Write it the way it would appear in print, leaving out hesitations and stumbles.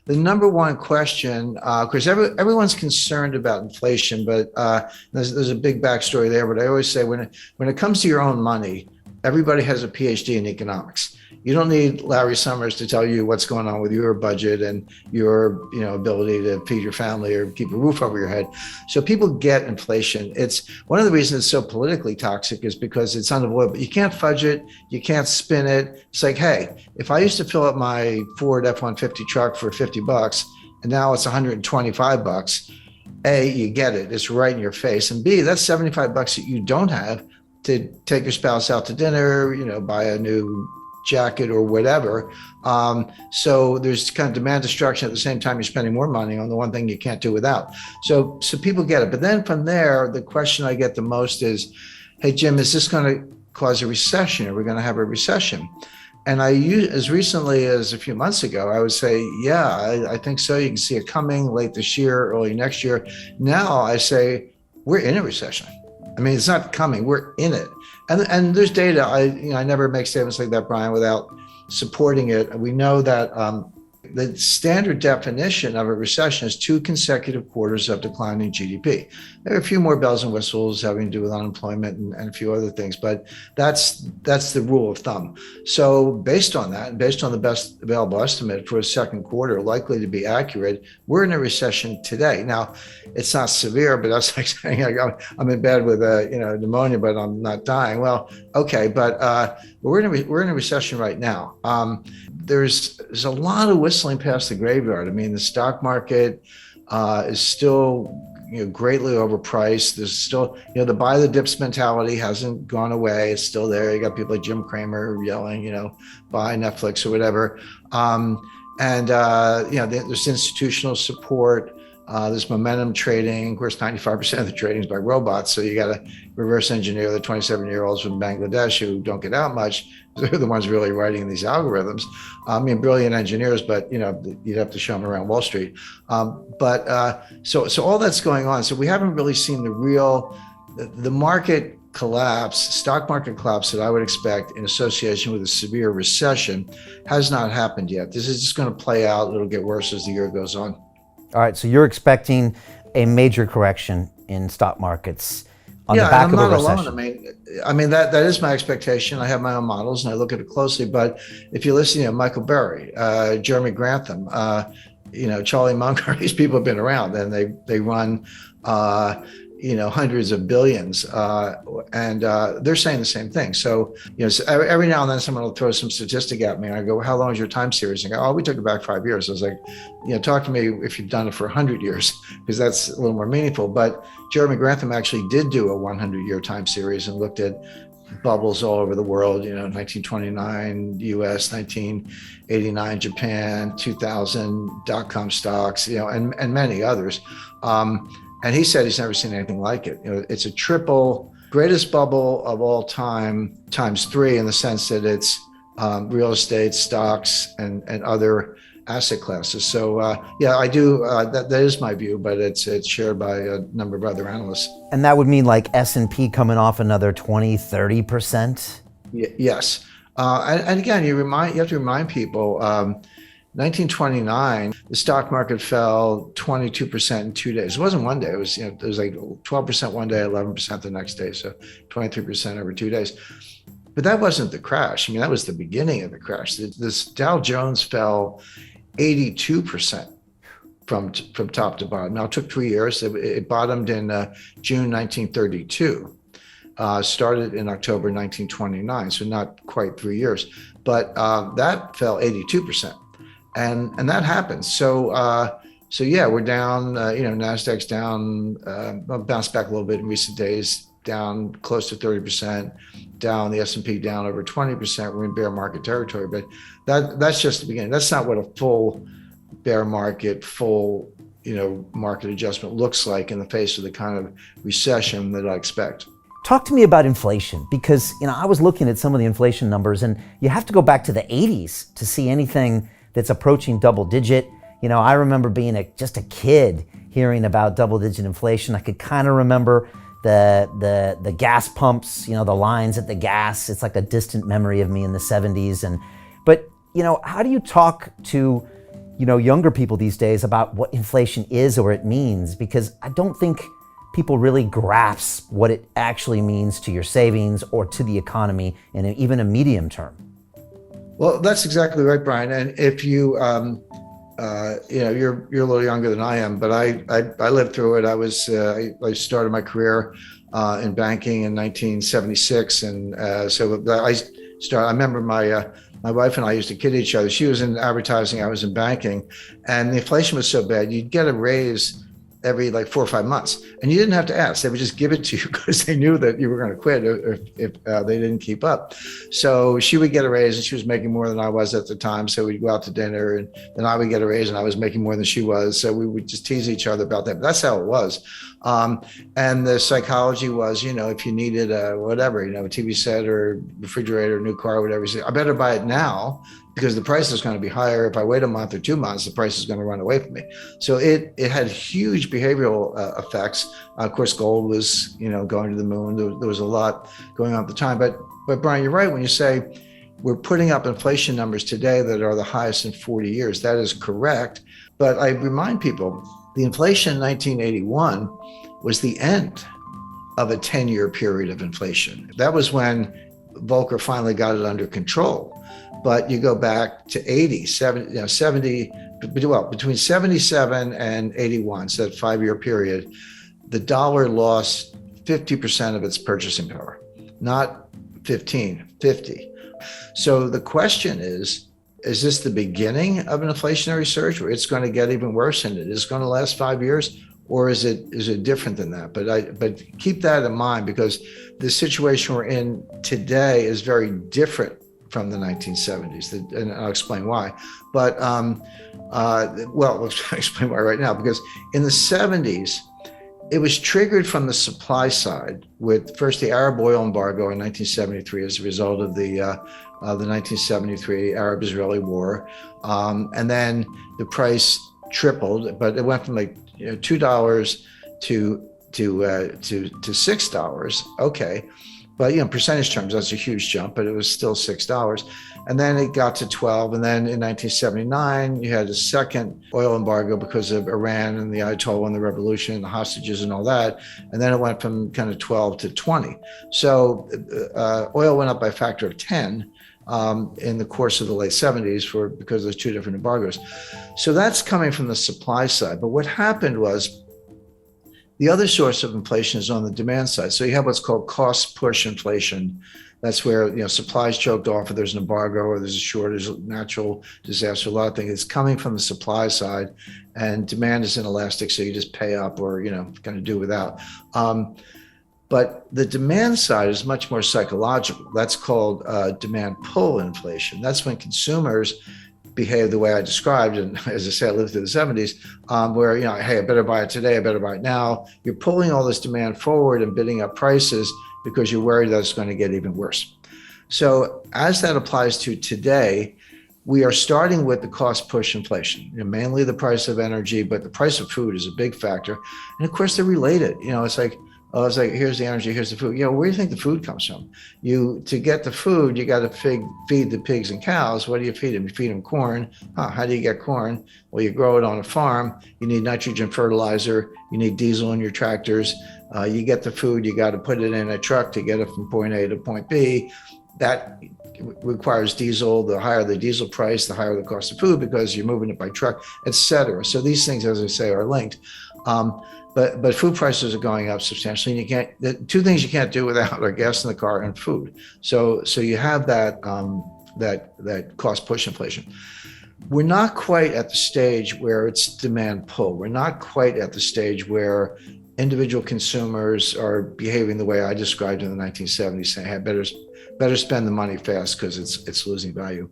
The number one question, because everyone's concerned about inflation, but there's a big backstory there. But I always say when it comes to your own money, everybody has a PhD in economics. You don't need Larry Summers to tell you what's going on with your budget and your ability to feed your family or keep a roof over your head. So people get inflation. It's one of the reasons it's so politically toxic is because it's unavoidable. You can't fudge it. You can't spin it. It's like, hey, if I used to fill up my Ford F-150 truck for $50 and now it's $125, A, you get it. It's right in your face. And B, that's $75 that you don't have to take your spouse out to dinner, buy a new jacket or whatever. So there's kind of demand destruction at the same time you're spending more money on the one thing you can't do without. So people get it. But then from there, the question I get the most is, hey, Jim, is this going to cause a recession? Are we going to have a recession? And as recently as a few months ago, I would say, yeah, I think so. You can see it coming late this year, early next year. Now I say, we're in a recession. I mean, it's not coming, we're in it. And there's data. I never make statements like that, Brian, without supporting it. We know that the standard definition of a recession is 2 consecutive quarters of declining GDP. There are a few more bells and whistles having to do with unemployment and a few other things, but that's the rule of thumb. So based on that, and based on the best available estimate for a second quarter, likely to be accurate, we're in a recession today. Now, it's not severe, but that's like saying I'm in bed with pneumonia, but I'm not dying. Well, okay, but we're in a recession right now. There's a lot of whistling past the graveyard. I mean, the stock market is still greatly overpriced. There's still the buy the dips mentality hasn't gone away. It's still there. You got people like Jim Cramer yelling, buy Netflix or whatever. There's institutional support. There's momentum trading. Of course, 95% of the trading is by robots. So you got to reverse engineer the 27-year-olds from Bangladesh who don't get out much. They're the ones really writing these algorithms. Brilliant engineers, but you'd have to show them around Wall Street. So all that's going on. So we haven't really seen the market collapse, stock market collapse that I would expect in association with a severe recession has not happened yet. This is just going to play out. It'll get worse as the year goes on. All right, so you're expecting a major correction in stock markets on the back of a recession. Alone. I mean that is my expectation. I have my own models and I look at it closely. But if you listen to Michael Burry, Jeremy Grantham, Charlie Munger, these people have been around and they run hundreds of billions, and they're saying the same thing. So, every now and then someone will throw some statistic at me and I go, how long is your time series? And I go, we took it back 5 years. I was like, talk to me if you've done it for 100 years, because that's a little more meaningful. But Jeremy Grantham actually did do a 100-year time series and looked at bubbles all over the world, 1929 US, 1989 Japan, 2000 dot-com stocks, and many others. And he said he's never seen anything like it. It's a triple greatest bubble of all time ×3 in the sense that it's real estate, stocks, and other asset classes. So I do. That is my view, but it's shared by a number of other analysts. And that would mean like S&P coming off another 20-30%? Yes. And again, you have to remind people. 1929, the stock market fell 22% in 2 days. It wasn't one day. It was like 12% one day, 11% the next day. So 23% over 2 days. But that wasn't the crash. That was the beginning of the crash. This Dow Jones fell 82% from top to bottom. Now, it took 3 years. It bottomed in June 1932. Started in October 1929, so not quite 3 years. But that fell 82%. And that happens. So we're down, NASDAQ's down, bounced back a little bit in recent days, down close to 30%, down the S&P down over 20%. We're in bear market territory, but that's just the beginning. That's not what a full bear market, market adjustment looks like in the face of the kind of recession that I expect. Talk to me about inflation, because I was looking at some of the inflation numbers, and you have to go back to the 80s to see anything that's approaching double digit. I remember being just a kid hearing about double digit inflation. I could kind of remember the gas pumps, the lines at the gas. It's like a distant memory of me in the 70s. But how do you talk to younger people these days about what inflation is or it means, because I don't think people really grasp what it actually means to your savings or to the economy in even a medium term. Well, that's exactly right, Brian. And if you, you're a little younger than I am, but I lived through it. I started my career in banking in 1976, and I remember my wife and I used to kid each other. She was in advertising, I was in banking, and the inflation was so bad, you'd get a raise every like 4 or 5 months, and you didn't have to ask. They would just give it to you because they knew that you were going to quit if they didn't keep up. So she would get a raise, and she was making more than I was at the time. So we'd go out to dinner, and then I would get a raise, and I was making more than she was. So we would just tease each other about that. But that's how it was. And the psychology was, if you needed a TV set or refrigerator, new car, whatever, you say, I better buy it now because the price is going to be higher. If I wait a month or 2 months, the price is going to run away from me. So it had huge behavioral effects. Of course, gold was, going to the moon. There was a lot going on at the time. But Brian, you're right when you say we're putting up inflation numbers today that are the highest in 40 years. That is correct. But I remind people, the inflation in 1981 was the end of a 10-year period of inflation. That was when Volcker finally got it under control. But you go back to 70, between 77 and 81, so that 5-year period, the dollar lost 50% of its purchasing power, not 15, 50. So the question is this the beginning of an inflationary surge where it's going to get even worse and it is going to last 5 years? Or is it different than that? But keep that in mind, because the situation we're in today is very different from the 1970s, and I'll explain why. But I'll explain why right now, because in the 70s, it was triggered from the supply side with first the Arab oil embargo in 1973 as a result of the 1973 Arab-Israeli war, and then the price tripled, but it went from like $2 to $6. Okay. But percentage terms, that's a huge jump, but it was still $6. And then it got to 12. And then in 1979, you had a second oil embargo because of Iran and the Ayatollah and the revolution and the hostages and all that. And then it went from kind of 12 to 20. So oil went up by a factor of 10 in the course of the late 70s because there's two different embargoes. So that's coming from the supply side. But what happened was, the other source of inflation is on the demand side. So you have what's called cost push inflation. That's where supplies choked off, or there's an embargo, or there's a shortage, natural disaster, a lot of things. It's coming from the supply side, and demand is inelastic, so you just pay up or kind of do without. But the demand side is much more psychological. That's called demand pull inflation. That's when consumers behave the way I described, and as I say, I lived through the 70s, where hey, I better buy it today, I better buy it now. You're pulling all this demand forward and bidding up prices because you're worried that it's going to get even worse. So as that applies to today, we are starting with the cost push inflation, mainly the price of energy, but the price of food is a big factor, and of course they're related. It's like here's the energy, here's the food. Where do you think the food comes from? To get the food, you got to feed the pigs and cows. What do you feed them? You feed them corn. How do you get corn? Well, you grow it on a farm. You need nitrogen fertilizer. You need diesel in your tractors. You get the food. You got to put it in a truck to get it from point A to point B. That requires diesel. The higher the diesel price, the higher the cost of food because you're moving it by truck, et cetera. So these things, as I say, are linked. But food prices are going up substantially, and the two things you can't do without are gas in the car and food. So you have that cost push inflation. We're not quite at the stage where it's demand pull. We're not quite at the stage where individual consumers are behaving the way I described in the 1970s, saying, "Hey, better spend the money fast because it's losing value."